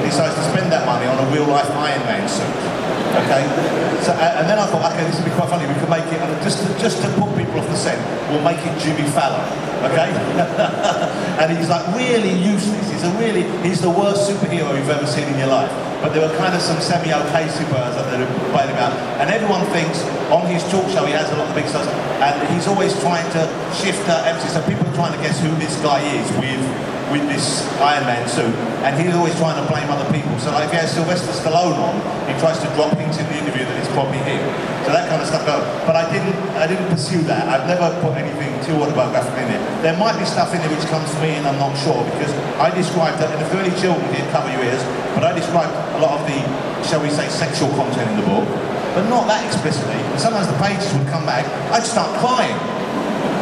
decides to spend that money on a real-life Iron Man suit. Okay, so and then I thought, okay, this would be quite funny. We could make it just to put people off the scent. We'll make it Jimmy Fallon, okay? And he's like really useless. He's the worst superhero you've ever seen in your life. But there were kind of some semi-okay superheroes that they're complaining about, and everyone thinks on his talk show he has a lot of big stars, and he's always trying to shift emphasis. So people are trying to guess who this guy is with this Iron Man suit, and he's always trying to blame other people. So like if he has Sylvester Stallone on, he tries to drop hints in the interview that it's probably him. So that kind of stuff goes. But I didn't pursue that. I've never put anything too autobiographical in it. There might be stuff in it which comes to me and I'm not sure, because I described that, and if there are any children here, cover your ears, but I described a lot of the, shall we say, sexual content in the book, but not that explicitly. And sometimes the pages would come back, I'd start crying.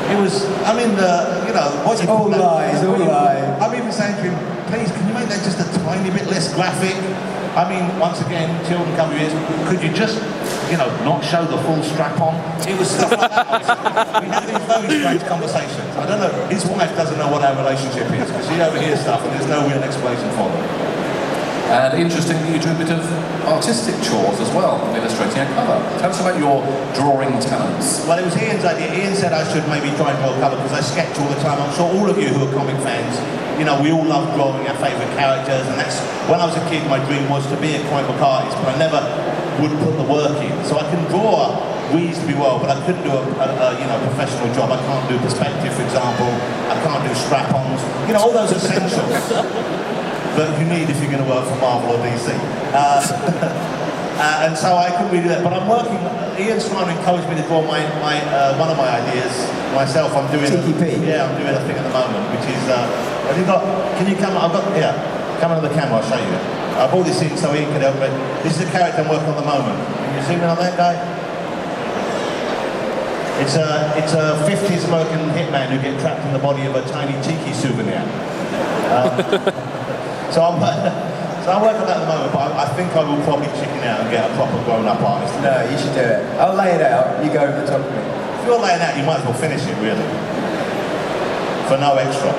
It was, I mean, what's it called? All lies, all lies. I'm even saying to him, please, can you make that just a tiny bit less graphic? I mean, once again, children cover your ears, could you just, not show the full strap on? It was stuff like that. We had these very strange conversations. I don't know, his wife doesn't know what our relationship is, because she overhears stuff and there's no real explanation for them. And interestingly, you do a bit of artistic chores as well, illustrating a cover. Tell us about your drawing talents. Well, it was Ian's idea. Ian said I should maybe try and draw a cover because I sketch all the time. I'm sure all of you who are comic fans, we all love drawing our favourite characters, and that's, when I was a kid, my dream was to be a comic book artist, but I never would put the work in. So I can draw reasonably well, but I couldn't do a professional job. I can't do perspective, for example. I can't do strap-ons. All those essentials that you need if you're going to work for Marvel or DC. And so I couldn't really do that. But I'm working, Ian's trying to encourage me to draw one of my ideas myself. I'm doing I'm doing a thing at the moment, which is, have you got, can you come, come on the camera, I'll show you. I brought this in so Ian could help me. This is the character I'm working on at the moment. Can you zoom in on that guy? It's a 50s American hitman who gets trapped in the body of a tiny tiki souvenir. So I'm working on that at the moment, but I think I will probably chicken out and get a proper grown-up artist. No, you should do it. I'll lay it out, you go over the top of me. If you're laying out, you might as well finish it, really. For no extra.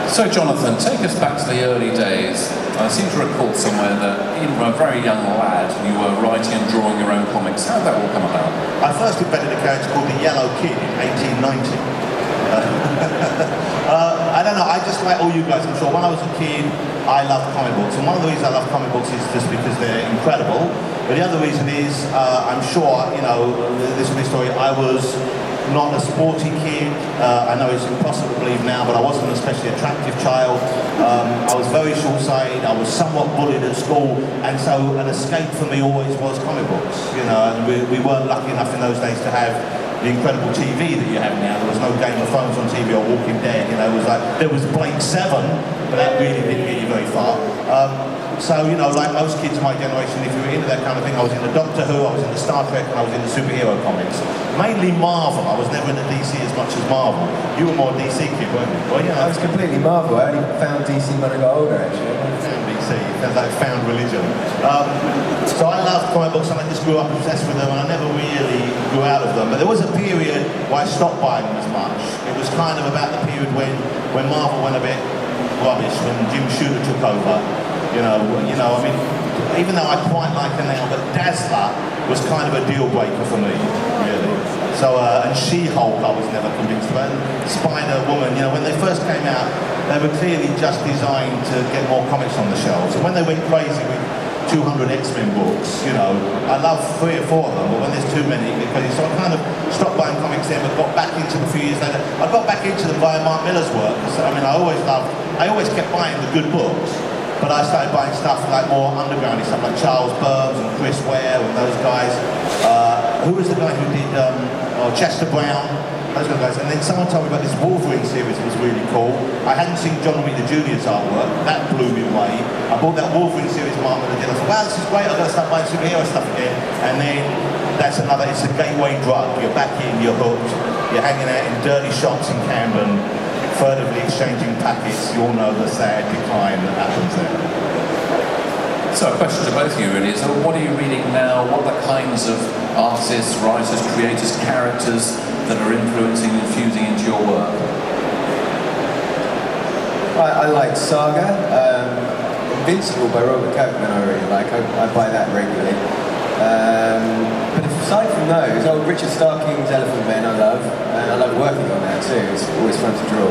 So Jonathan, take us back to the early days. I seem to recall somewhere that even from a very young lad, you were writing and drawing your own comics. How did that all come about? I first invented a character called the Yellow Kid in 1890. I don't know, I just like all you guys, I'm sure. When I was a kid, I loved comic books. And one of the reasons I love comic books is just because they're incredible. But the other reason is, I'm sure, this is my story, I was not a sporty kid. I know it's impossible to believe now, but I wasn't an especially attractive child. I was very short-sighted, I was somewhat bullied at school, and so an escape for me always was comic books. And we weren't lucky enough in those days to have the incredible TV that you have now. There was no Game of Thrones on TV or Walking Dead. It was like, there was Blake 7, but that really didn't get you very far. So, like most kids of my generation, if you were into that kind of thing, I was into Doctor Who, I was into Star Trek, and I was into superhero comics. Mainly Marvel. I was never into DC as much as Marvel. You were more DC kid, weren't you? Well, I was completely Marvel. I only found DC when I got older, actually. Found DC, like found religion. So I loved comic books, and I just grew up obsessed with them, and I never really grew out of them. But there was a period where I stopped buying them as much. It was kind of about the period when Marvel went a bit rubbish, when Jim Shooter took over. I mean, even though I quite like her now, but Dazzler was kind of a deal breaker for me, really. So, and She-Hulk I was never convinced about. And Spider-Woman, when they first came out, they were clearly just designed to get more comics on the shelves. And when they went crazy with 200 X-Men books, I love 3 or 4 of them, but when there's too many, so I kind of stopped buying comics then, but got back into them a few years later. I got back into them via Mark Millar's work. So, I mean, I always kept buying the good books, but I started buying stuff like more undergroundy stuff, like Charles Burns and Chris Ware and those guys. Who was the guy who did, Chester Brown? Those kind of guys. And then someone told me about this Wolverine series that was really cool. I hadn't seen John Romita Jr.'s artwork. That blew me away. I bought that Wolverine series Mark Millar did. I thought, wow, this is great. I've got to start buying superhero stuff again. And then it's a gateway drug. You're back in, you're hooked. You're hanging out in dirty shops in Camden, furtively exchanging packets. You all know the sad decline that happens there. So a question to both of you really is, what are you reading now? What are the kinds of artists, writers, creators, characters that are influencing and fusing into your work? I like Saga. Invincible by Robert Kirkman I really like. I buy that regularly. But aside from those, Richard Starking's Elephant Men I love, and I love working on that too. It's always fun to draw.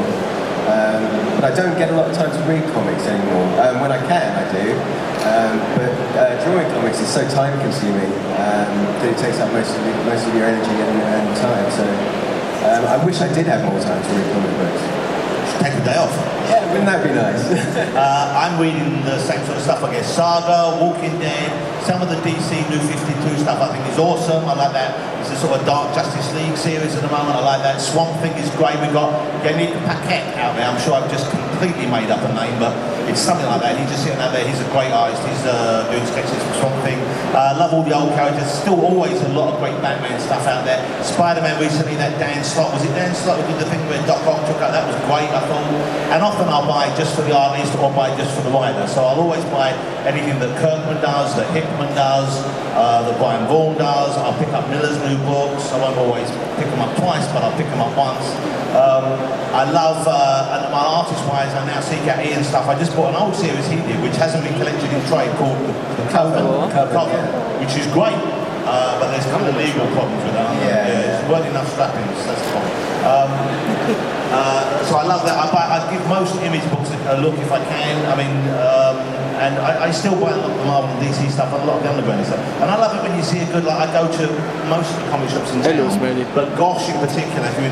But I don't get a lot of time to read comics anymore. When I can, I do. But drawing comics is so time consuming that it takes up most of your energy and time. So I wish I did have more time to read comic books. Take a day off. Yeah, wouldn't that be nice? I'm reading the same sort of stuff, I guess. Saga, Walking Dead, some of the DC New 52 stuff I think is awesome. I like that. It's a sort of Dark Justice League series at the moment. I like that. Swamp Thing is great. We've got Yannick Paquette out there. I'm sure I've just completely made up a name, but it's something like that. He's just sitting out there. He's a great artist. He's doing sketches for Swamp Thing. Love all the old characters. Still always a lot of great Batman stuff out there. Spider-Man recently, that Dan Slott. Was it Dan Slott who did the thing where Doc Ock took out? That was great, I thought. And often I'll buy just for the artist or buy just for the writer. So I'll always buy anything that Kirkman does, that Hickman does, that Brian Vaughan does. I'll pick up Miller's new books. I won't always pick them up twice, but I'll pick them up once. I love, and my artist-wise, I now seek out Ian stuff. I just bought an old series he did, which hasn't been collected in trade, called The Coven, which is great. But there's kind of legal problems with that. It's weren't enough strappings, that's the problem. So I love that. I give most image books a look if I can. I mean, and I still buy a lot of the Marvel and DC stuff, and a lot of the underground stuff. And I love it when you see a good, like I go to most of the comic shops in town, but Gosh in particular, if you're